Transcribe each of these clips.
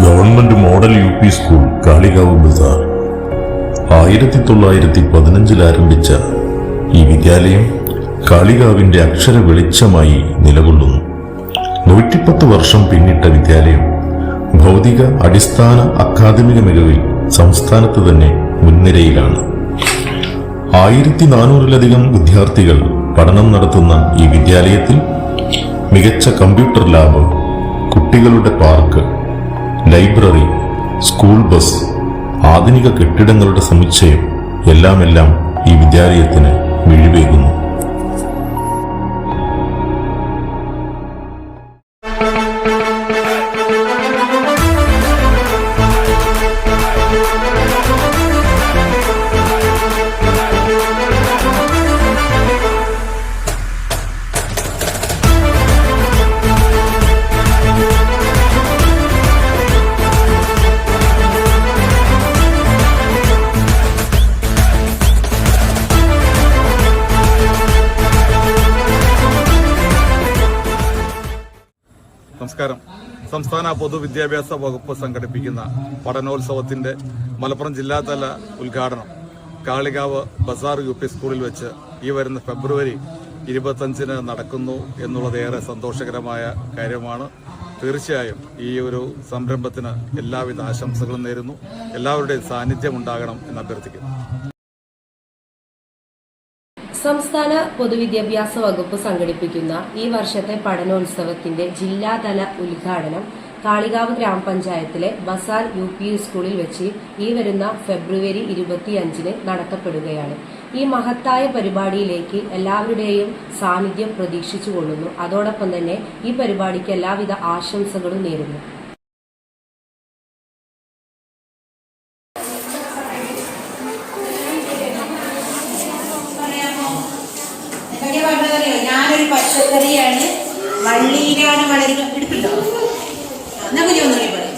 Government model UP school Kalikavu ബസാർ 1915 ആരംഭിച്ച ഈ വിദ്യാലയം കാളികാവിന്റെ അക്ഷര വെളിച്ചമായി നിലകൊള്ളുന്നു. 110 വർഷം പിന്നിട്ട വിദ്യാലയം ഭൗതിക അടിസ്ഥാന അക്കാദമിക മികവിൽ സംസ്ഥാനത്ത് തന്നെ മുൻനിരയിലാണ്. 1400-ലധികം വിദ്യാർത്ഥികൾ പഠനം നടത്തുന്ന ഈ വിദ്യാലയത്തിൽ മികച്ച കമ്പ്യൂട്ടർ ലാബ്, കുട്ടികളുടെ പാർക്ക്, ലൈബ്രറി, സ്കൂൾ ബസ്, ആധുനിക കെട്ടിടങ്ങളുടെ സമുച്ചയം എല്ലാം ഈ വിദ്യാലയത്തിന് മിഴിവേകുന്നു. നമസ്കാരം. സംസ്ഥാന പൊതുവിദ്യാഭ്യാസ വകുപ്പ് സംഘടിപ്പിക്കുന്ന പഠനോത്സവത്തിന്റെ മലപ്പുറം ജില്ലാതല ഉദ്ഘാടനം കാളികാവ് ബസാർ UP സ്കൂളിൽ വെച്ച് ഈ വരുന്ന ഫെബ്രുവരി 25-ന് നടക്കുന്നു എന്നുള്ളത് ഏറെ സന്തോഷകരമായ കാര്യമാണ്. തീർച്ചയായും ഈ ഒരു സംരംഭത്തിന് എല്ലാവിധ ആശംസകളും നേരുന്നു. എല്ലാവരുടെയും സാന്നിധ്യം ഉണ്ടാകണം എന്ന് അഭ്യർത്ഥിക്കുന്നു. സംസ്ഥാന പൊതുവിദ്യാഭ്യാസ വകുപ്പ് സംഘടിപ്പിക്കുന്ന ഈ വർഷത്തെ പഠനോത്സവത്തിന്റെ ജില്ലാതല ഉദ്ഘാടനം കാളികാവ് ഗ്രാമപഞ്ചായത്തിലെ ബസാർ UP സ്കൂളിൽ വെച്ച് ഈ വരുന്ന ഫെബ്രുവരി 25-ന് നടത്തപ്പെടുകയാണ്. ഈ മഹത്തായ പരിപാടിയിലേക്ക് എല്ലാവരുടെയും സാന്നിധ്യം പ്രതീക്ഷിച്ചുകൊള്ളുന്നു. അതോടൊപ്പം തന്നെ ഈ പരിപാടിക്ക് എല്ലാവിധ ആശംസകളും നേരുന്നു. ഞാനൊരു പച്ചക്കറിയാണ്, വള്ളിയിലാണ് വളരുക. എടുക്കണ്ടോ? എന്നാ കുഞ്ഞു ഒന്നുകൂടി പറയും.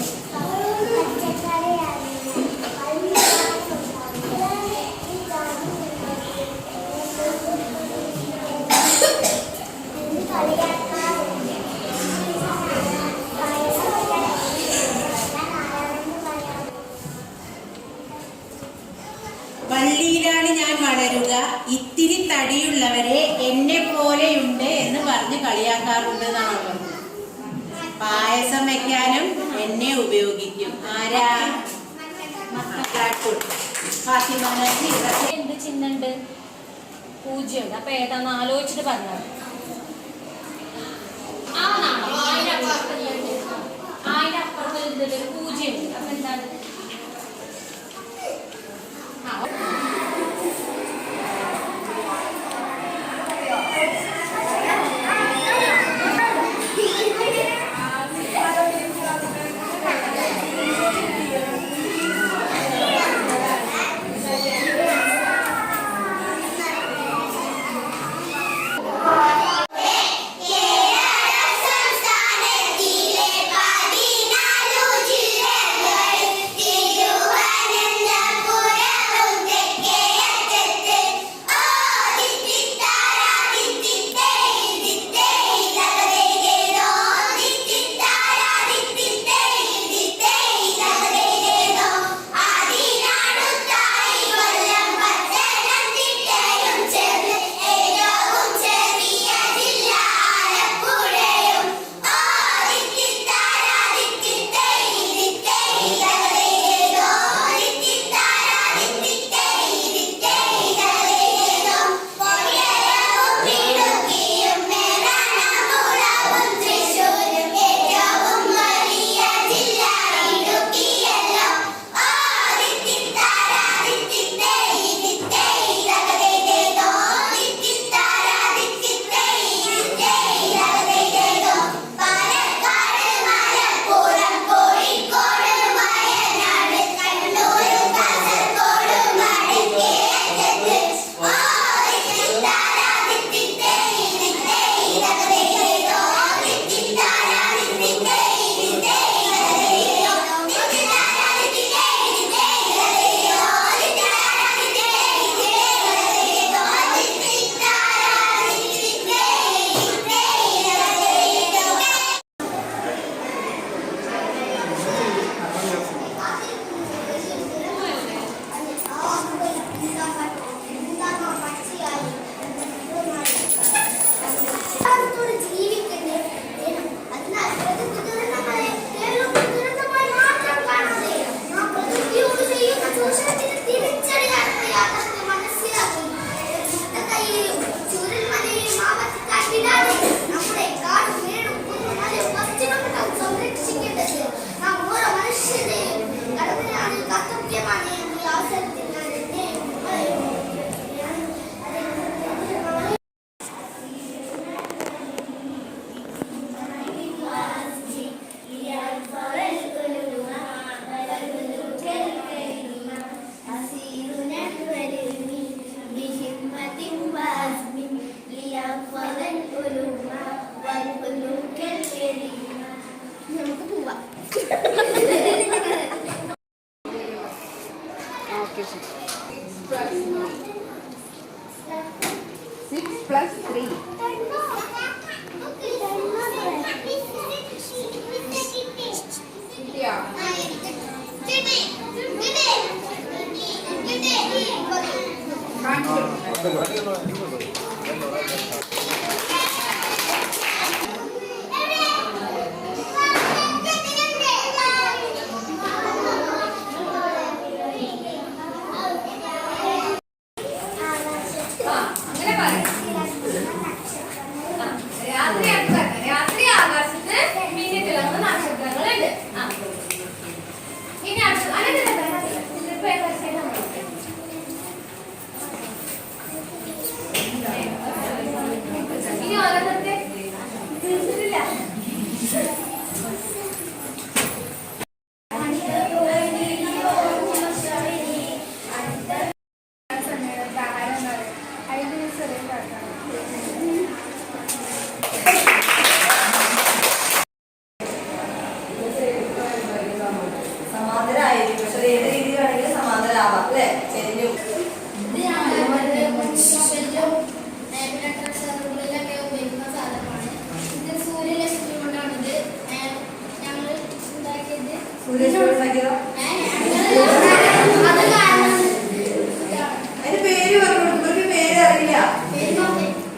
വള്ളിയിലാണ് ഞാൻ വളരുക, ഇത്തിരി തടിയുള്ളവരെ എന്നെ പോലെയുണ്ട് എന്ന് പറഞ്ഞ് കളിയാക്കാറുണ്ട് എന്നാണ് പറഞ്ഞത്. പായസം വെക്കാനും എന്നെ ഉപയോഗിക്കും. ആരാ? എന്ത് ചിഹ്നുണ്ട്? 0. അപ്പൊ ഏതാന്ന് ആലോചിച്ചിട്ട് പറഞ്ഞത്. അതിനപ്പുറത്ത് 0 ഉണ്ട്. അപ്പൊ എന്താണ്?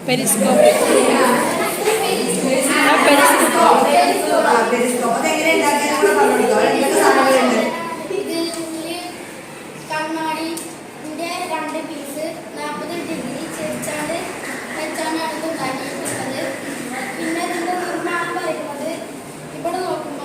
പെരിസ്കോപ്പ്. അതെങ്ങനെ ഉണ്ടാക്കിയാൽ കൂടെ പറഞ്ഞോളൂ. എന്തൊക്കെ സാധനങ്ങളുണ്ട്? കണ്ണാടിന്റെ 2 പീസ് 40 ഡിഗ്രി ചെരിച്ചാണ്ട് വെച്ചാണ് അടുത്ത് ഉണ്ടാക്കിയിട്ടുള്ളത്. പിന്നെ ഇതിന്റെ നിർമ്മാണം പറയുന്നത് ഇവിടെ നോക്കുമ്പോൾ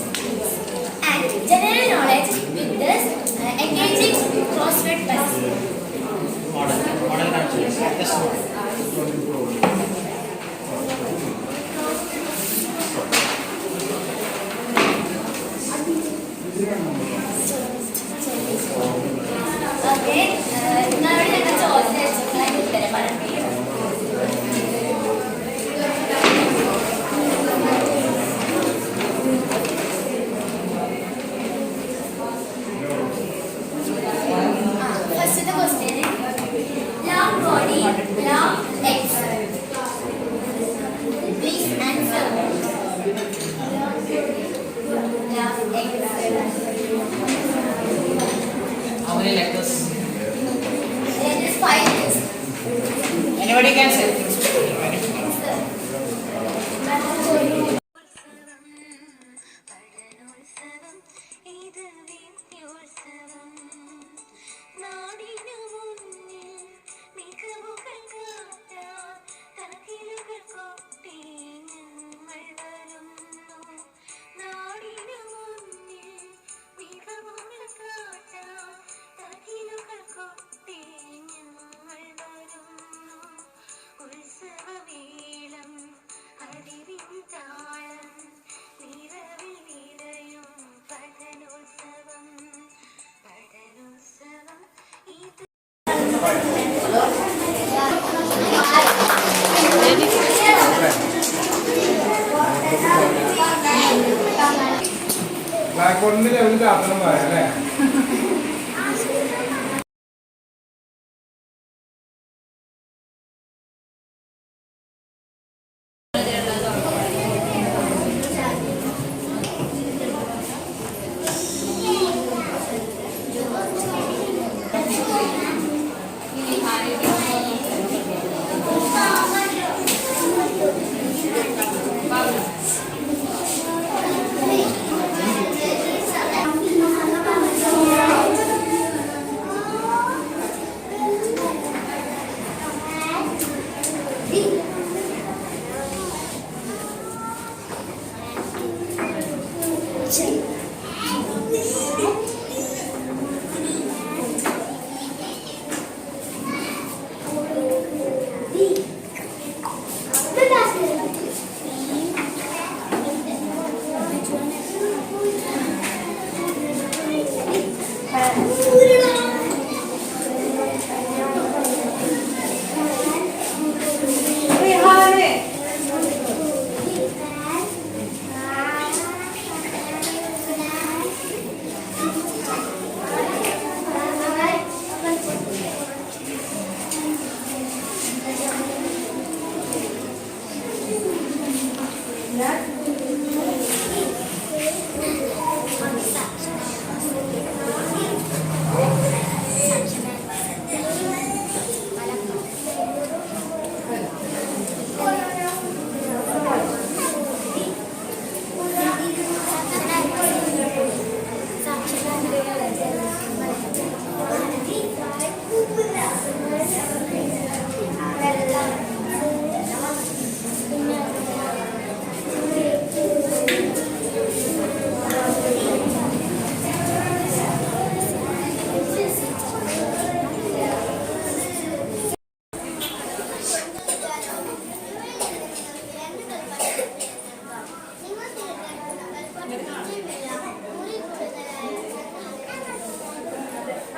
and general knowledge with this engaging crossword puzzle. Okay, now we have to first the question, long body, long legs. Please answer. Long legs. How many letters? There is 5 legs. Anybody can say. Black ബോർഡിന്റെ ലെവലിൽ ചാത്തണം പറയാം അല്ലേ?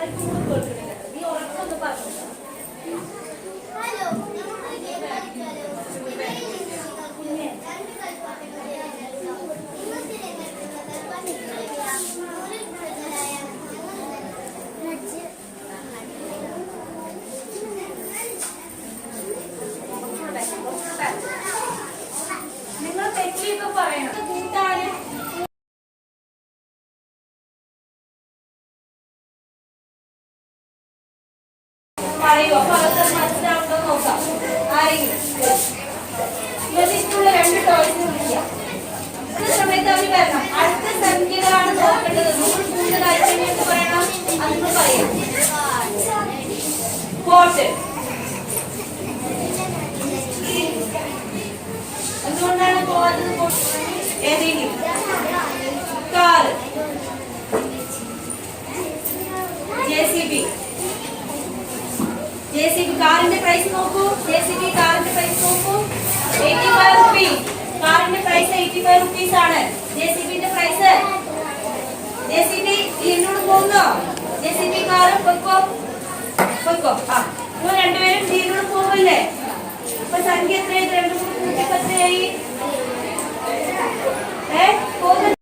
നീ ഉറക്കൊന്ന് പറഞ്ഞു. നിങ്ങൾ തെറ്റിയൊക്കെ പറയണം. കൂട്ടാനും പറയോ അപ്പൊ അതൊക്കെ മനസ്സിലാവുണ്ടോ നോക്കാം. ആരെങ്കിലും ഇവരുടെ 2 ടോയ്സ് വിളിക്കാം. സമയത്ത് അവർ വരണം. അടുത്ത സംഖ്യകളാണ് നോക്കേണ്ടത്. നമ്മൾ കൂടുതലായിട്ട് എന്ത് പറയണം അതൊന്ന് പറയാം. കോട്ട് എന്തുകൊണ്ടാണ് പോകാത്തത്? ഏതെങ്കിലും കാർ, JCB കാറിന്റെ പ്രൈസ് നോക്കൂ. JCB കാറിന്റെ പ്രൈസ് നോക്കൂ. 85 rupees. കാറിന്റെ പ്രൈസ് 85 rupees ആണ്. JCBന്റെ പ്രൈസ്. JCB എന്നോട് പോകുന്നോ? JCB കാർ പൊക്കോ. ആ നിങ്ങൾ രണ്ടുപേരും എന്നോട് പോകില്ലേ? അപ്പൊ സംഖ്യ എത്രയായി? 2 കൂട്ടിയപ്പോ എത്രയായി? പോകുന്നു.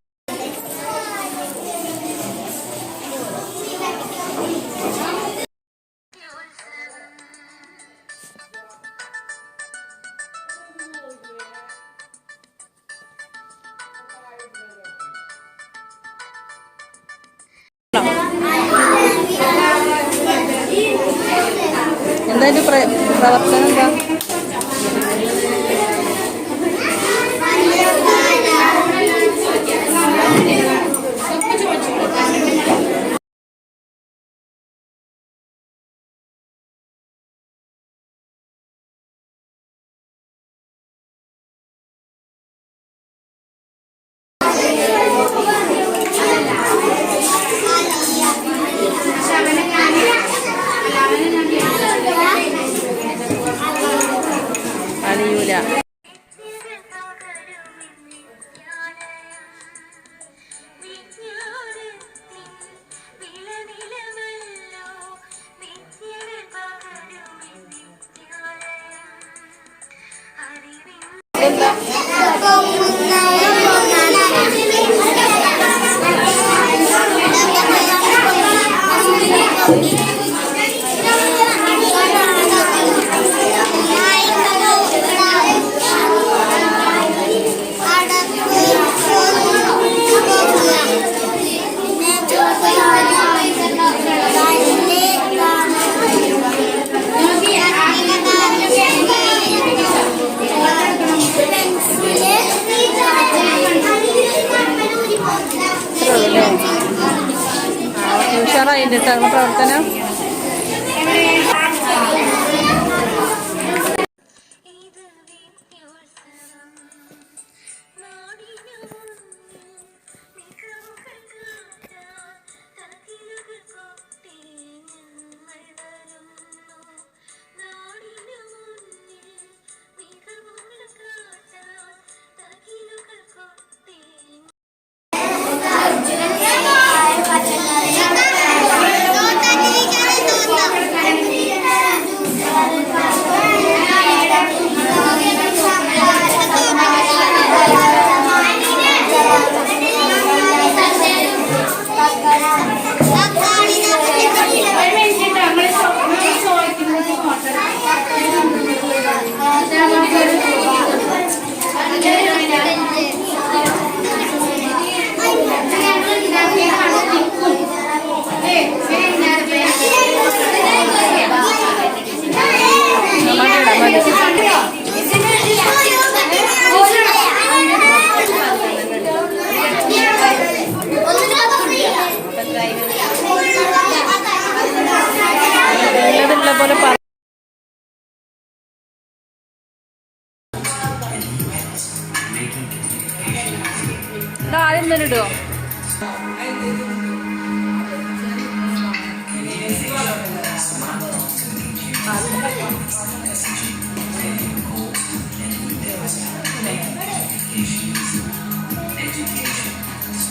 എന്താ ഇതിന്റെ പ്രവർത്തനം എന്താ? അറിയൂല. ഉഷാറായിട്ടാണ് പ്രവർത്തനം. ആദ്യം തന്നെ ഇടുവോ?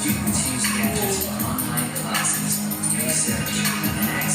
Students use gadgets for online classes, research, and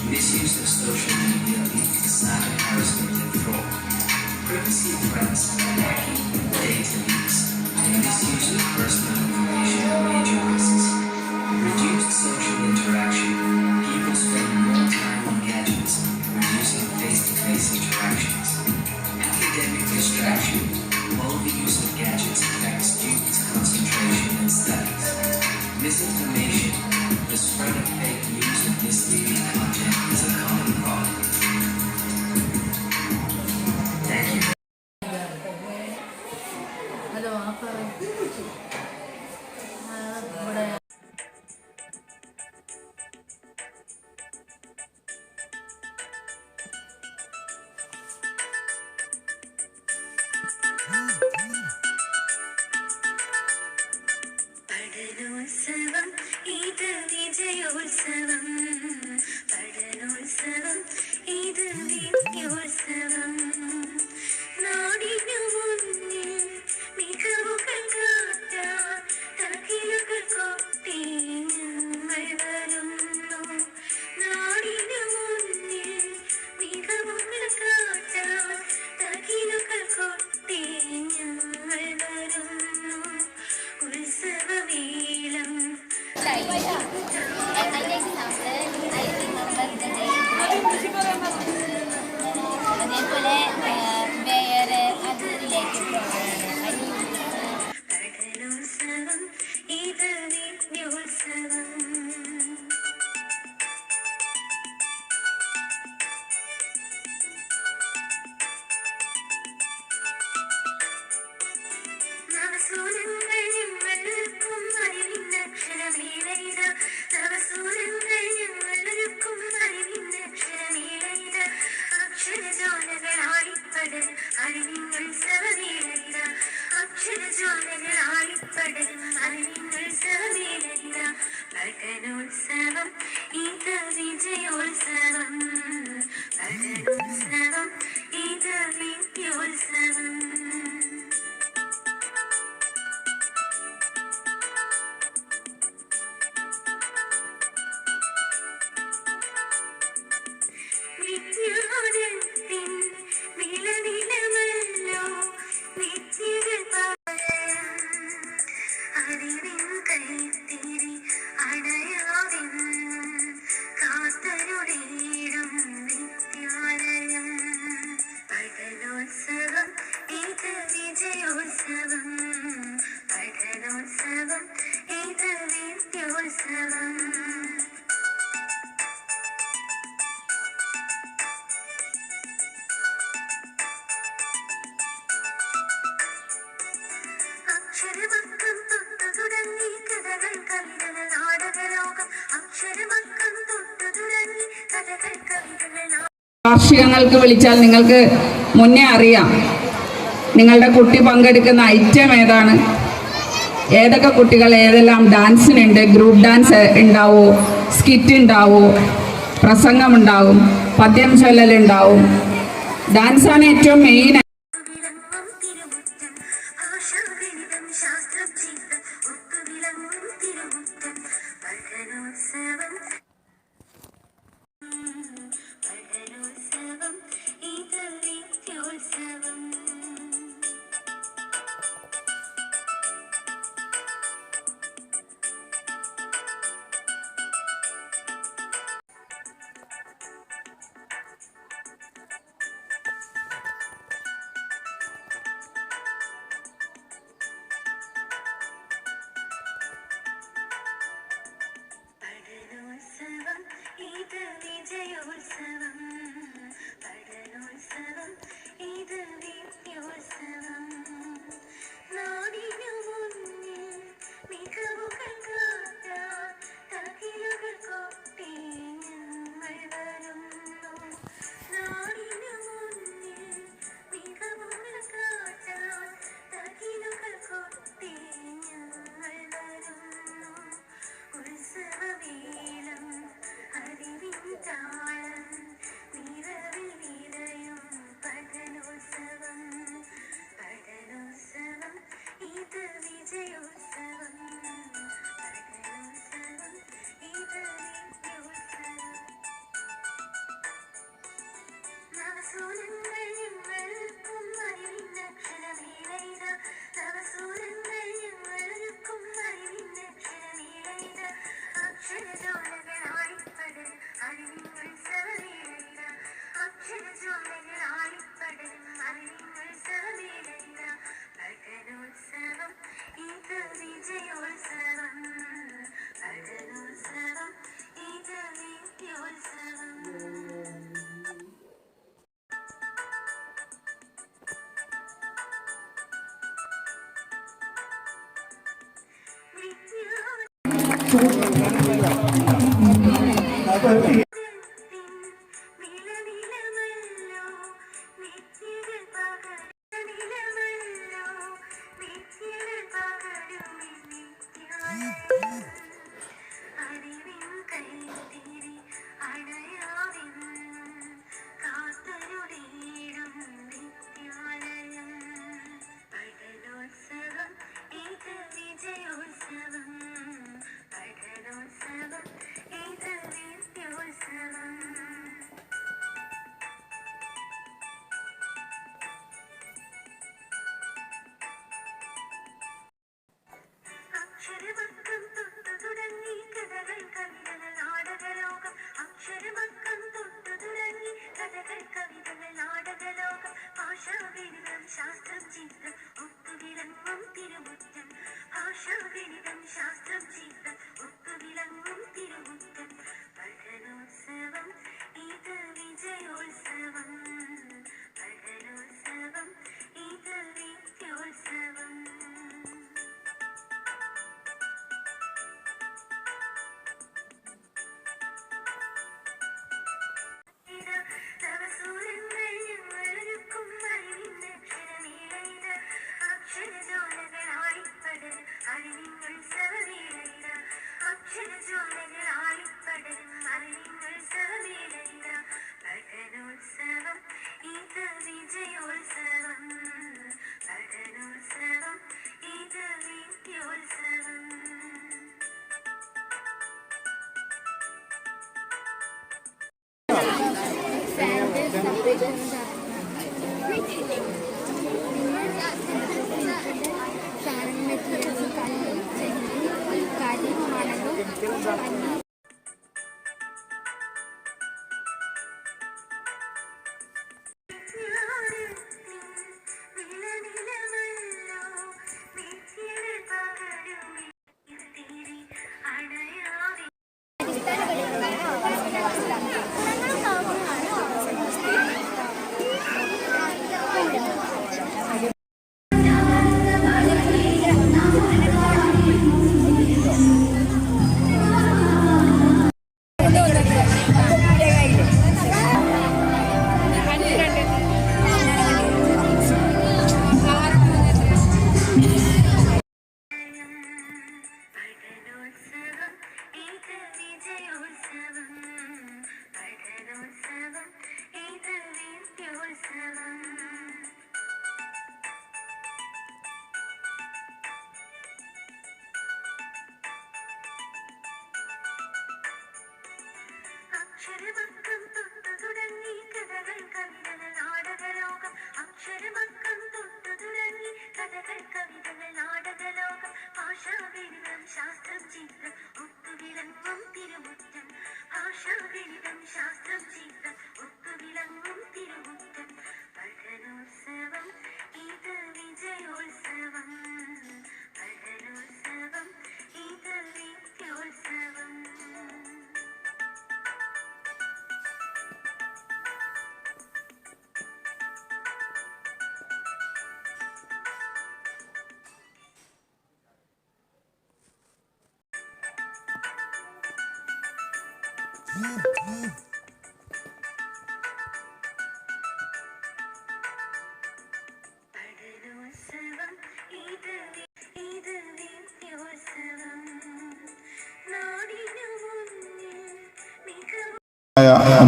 Misuse of social media leads to cyber harassment and fraud. Privacy threats, hacking, data leaks, and misuse of personal information are major risks. Reduced social interaction. People spend more time on gadgets, reducing face-to-face interactions. Academic distraction. Overuse of gadgets affects students' concentration and studies. Misinformation. The spread of fake news and misleading content is a common problem. Thank you. പഠനോത്സവം ഇത് വിജയോത്സവം പഠനോത്സവം ഇത് വിദ്യോത്സവം നാടിനു മുന്നിൽ മികവുകൾ കാട്ടാൻ തകിലുകൾ കൊട്ടി ഞങ്ങൾ വരുന്നു നാടിനു മുന്നിൽ മികവുകൾ കാട്ടാൻ തകിലുകൾ കൊട്ടി ഞങ്ങൾ വരുന്നു ഉത്സവവേളം അതേപോലെ വേറെ അത് റിലേറ്റഡ് പഠനോത്സവം ഇത് വിദ്യോത്സവം നവസൂരങ്ങൾ ഞങ്ങൾക്കും അറിവിന്നക്ഷരമേളയിത നവസൂരങ്ങൾ ഞങ്ങളൊരുക്കും അറിവിന്നക്ഷരമേളയിത അക്ഷരജാലകളാളിപ്പടരും അറിവിന്നുത്സവമേളയിത അക്ഷരജാലകളാളിപ്പടരും അറിവിന്നുത്സവമേളയിത പഠനോത്സവം ഇത് വിജയോത്സവം പഠനോത്സവം ഇത് വിദ്യോത്സവം വിജ്ഞാനത്തിൻ വിളനിലമല്ലോ വിദ്യകൾ പകരം അറിവിൻ കൈത്തിരി അണയാതെന്നും കാത്തരുടേടും വിദ്യാലയം പഠനോത്സവം ഇത് വിജയോത്സവം പഠനോത്സവം ഇത് വിദ്യോത്സവം അക്ഷരമക്കം തൊട്ടു തുടങ്ങി കഥകൾ കവിതകൾ നാടകലോകം അക്ഷരമക്കം തൊട്ടു തുടങ്ങി കഥകൾ കവിതകൾ വാർഷികങ്ങൾക്ക് വിളിച്ചാൽ നിങ്ങൾക്ക് മുന്നേ അറിയാം നിങ്ങളുടെ കുട്ടി പങ്കെടുക്കുന്ന ഐറ്റം ഏതാണ്, ഏതൊക്കെ കുട്ടികൾ ഏതെല്ലാം ഡാൻസിനുണ്ട്, ഗ്രൂപ്പ് ഡാൻസ് ഉണ്ടാവോ, സ്കിറ്റ് ഉണ്ടാവോ, പ്രസംഗമുണ്ടാവും, പദ്യം ചൊല്ലലുണ്ടാവും. ഡാൻസാണ് ഏറ്റവും മെയിൻ. വിളങ്ങും തിരുമുറ്റം ഭാഷാഗണിതം ശാസ്ത്രം ജീവിതം ഒത്തു വിളങ്ങും തിരുമുറ്റം പഠനോത്സവം പഠനോത്സവം ഇത് വിദ്യോത്സവം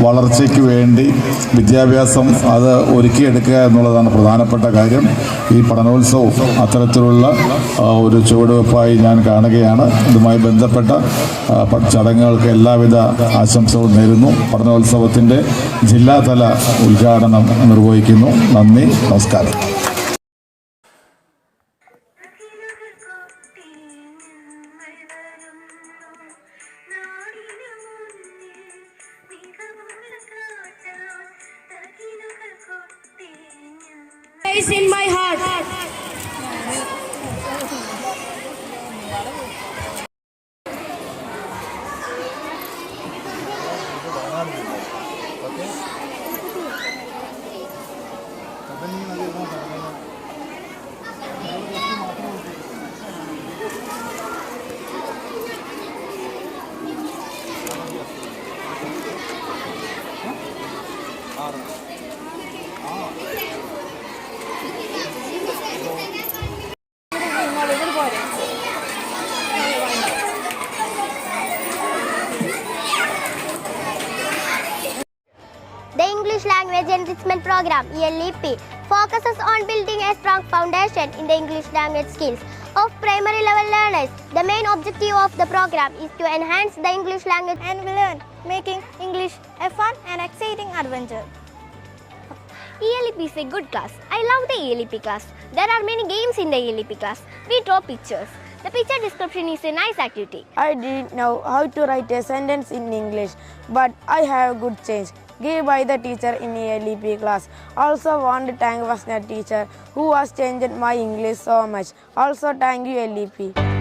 വളർച്ചയ്ക്ക് വേണ്ടി വിദ്യാഭ്യാസം അത് ഒരുക്കിയെടുക്കുക എന്നുള്ളതാണ് പ്രധാനപ്പെട്ട കാര്യം. ഈ പഠനോത്സവം അത്തരത്തിലുള്ള ഒരു ചുവടുവെപ്പായി ഞാൻ കാണുകയാണ്. ഇതുമായി ബന്ധപ്പെട്ട ചടങ്ങുകൾക്ക് എല്ലാവിധ ആശംസകളും നേരുന്നു. പഠനോത്സവത്തിൻ്റെ ജില്ലാതല ഉദ്ഘാടനം നിർവഹിക്കുന്നു. നന്ദി, നമസ്കാരം. In my heart. The English Language Enrichment Program (ELEP) focuses on building a strong foundation in the English language skills of primary level learners. The main objective of the program is to enhance the English language and learn, making English a fun and exciting adventure. ELEP is a good class. I love the ELEP class. There are many games in the ELEP class. We draw pictures. The picture description is a nice activity. I didn't know how to write a sentence in English, but I have good change given by the teacher in ELEP class. Also want to thank Vasna teacher who has changed my English so much. Also thank you ELEP.